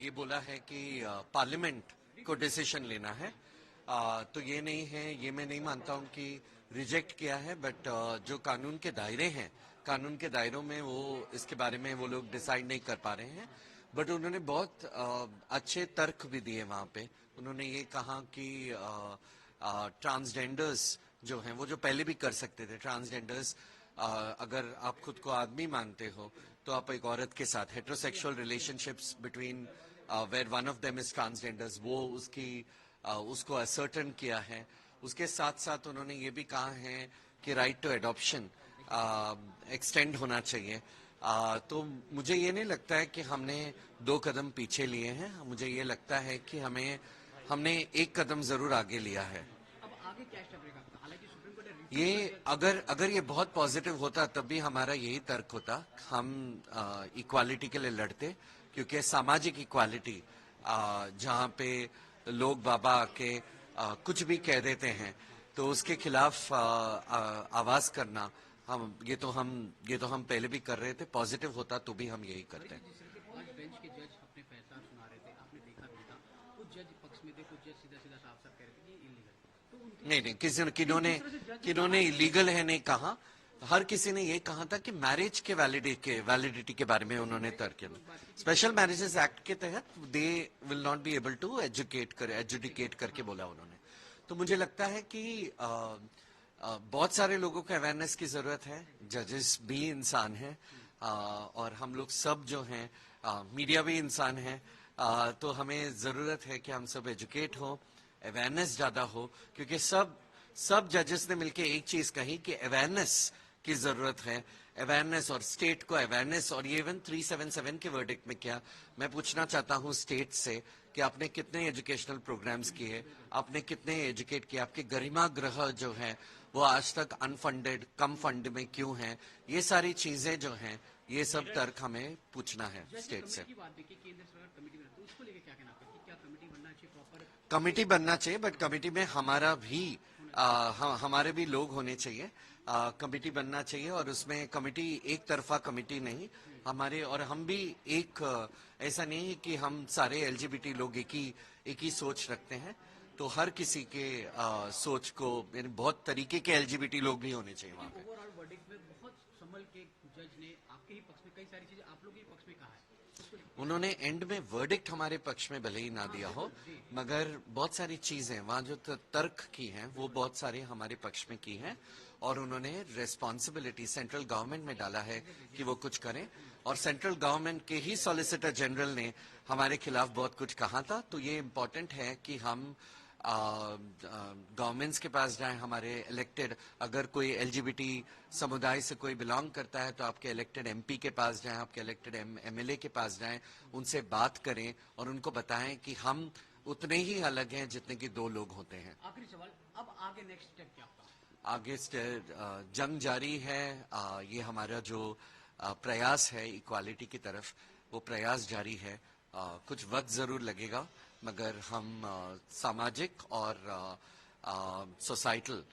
ये बोला है कि पार्लियामेंट को डिसीजन लेना है। तो ये नहीं है, ये मैं नहीं मानता हूँ कि रिजेक्ट किया है, बट जो कानून के दायरे हैं, कानून के दायरों में वो इसके बारे में वो लोग डिसाइड नहीं कर पा रहे हैं। बट उन्होंने बहुत अच्छे तर्क भी दिए वहाँ पे। उन्होंने ये कहा कि ट्रांसजेंडर्स जो हैं वो जो पहले भी कर सकते थे, ट्रांसजेंडर्स अगर आप खुद को आदमी मानते हो तो आप एक औरत के साथ heterosexual relationships between where one of them is transgenders, वो उसको असर्टन किया है। उसके साथ साथ उन्होंने ये भी कहा है कि राइट टू एडॉप्शन एक्सटेंड होना चाहिए। तो मुझे ये नहीं लगता है कि हमने 2 कदम पीछे लिए हैं। मुझे ये लगता है कि हमने 1 कदम जरूर आगे लिया है। अब आगे क्या स्टेप रहेगा आपका? हालांकि सुप्रीम कोर्ट ने ये अगर ये बहुत पॉजिटिव होता तब भी हमारा यही तर्क होता, हम इक्वालिटी के लिए लड़ते, क्योंकि सामाजिक इक्वालिटी जहाँ पे लोग बाबा आके कुछ भी कह देते हैं तो उसके खिलाफ आवाज करना, ये तो हम पहले भी कर रहे थे। पॉजिटिव होता तो भी हम यही करते हैं। जिस तरह के 5 बेंच के जज अपने फैसला सुना रहे थे, आपने देखा भी था, कुछ जज पक्ष में थे, कुछ जज सीधा सीधा साफ साफ कह रहे थे कि ये इलीगल। तो उनके नहीं, किन्होंने इलीगल है नहीं कहा। हर किसी ने ये कहा था कि मैरिज के वैलिडिटी के बारे में उन्होंने तर्क किया। स्पेशल मैरिजेस एक्ट के तहत they will not be able to adjudicate करके बोला उन्होंने। तो मुझे लगता है कि बहुत सारे लोगों को अवेयरनेस की जरूरत है। जजेस भी इंसान हैं, और हम लोग सब जो हैं, मीडिया भी इंसान है। तो हमें जरूरत है कि हम सब एजुकेट हो, अवेयरनेस ज्यादा हो, क्योंकि सब जजेस ने मिलकर एक चीज कही कि अवेयरनेस की जरूरत है। अवेयरनेस और स्टेट को अवेयरनेस, और ये इवन 377 के वर्डिक्ट में क्या, मैं पूछना चाहता हूँ स्टेट से कि आपने कितने एजुकेशनल प्रोग्राम्स किए, आपने कितने एजुकेट किए, आपके गरिमा गृह जो है वो आज तक अनफंडेड, कम फंड में क्यों है। ये सारी चीजें जो हैं, ये सब तर्क हमें पूछना है स्टेट से। की बात देखिए, केंद्र सरकार कमेटी बनाती है, उसको लेके क्या कहना आपका कि क्या कमेटी बनना चाहिए प्रॉपर? कमेटी बनना चाहिए, बट कमेटी में हमारे भी लोग होने चाहिए। कमेटी बनना चाहिए, और उसमें कमेटी एक तरफा कमेटी नहीं, हमारे और हम भी ऐसा नहीं है कि हम सारे एलजीबीटी लोग एक ही सोच रखते हैं। तो हर किसी के सोच को, यानी बहुत तरीके के एलजीबीटी लोग भी होने चाहिए वहाँ पे। ओवरऑल वर्डिक्ट में बहुत संभल के जज ने आपके ही पक्ष में कई सारी चीजें आप लोग के ही पक्ष में कहा है। उन्होंने एंड में वर्डिक्ट हमारे पक्ष में भले ही ना दिया हो, मगर बहुत सारी चीजें वहां जो तर्क की हैं वो बहुत सारी हमारे पक्ष में की हैं, और उन्होंने रेस्पॉन्सिबिलिटी सेंट्रल गवर्नमेंट में डाला है कि वो कुछ करें। और सेंट्रल गवर्नमेंट के ही सॉलिसिटर जनरल ने हमारे खिलाफ बहुत कुछ कहा था। तो ये इम्पोर्टेंट है कि हम गवर्नमेंट्स के पास जाएं, हमारे इलेक्टेड, अगर कोई एलजीबीटी समुदाय से कोई बिलोंग करता है तो आपके इलेक्टेड एमपी के पास जाएं, आपके इलेक्टेड एमएलए के पास जाएं, उनसे बात करें और उनको बताएं कि हम उतने ही अलग हैं जितने कि 2 लोग होते हैं। आखिरी सवाल, अब आगे नेक्स्ट स्टेप क्या होगा? आगे जंग जारी है। ये हमारा जो प्रयास है इक्वालिटी की तरफ, वो प्रयास जारी है। कुछ वक्त जरूर लगेगा, मगर हम सामाजिक और सोसाइटल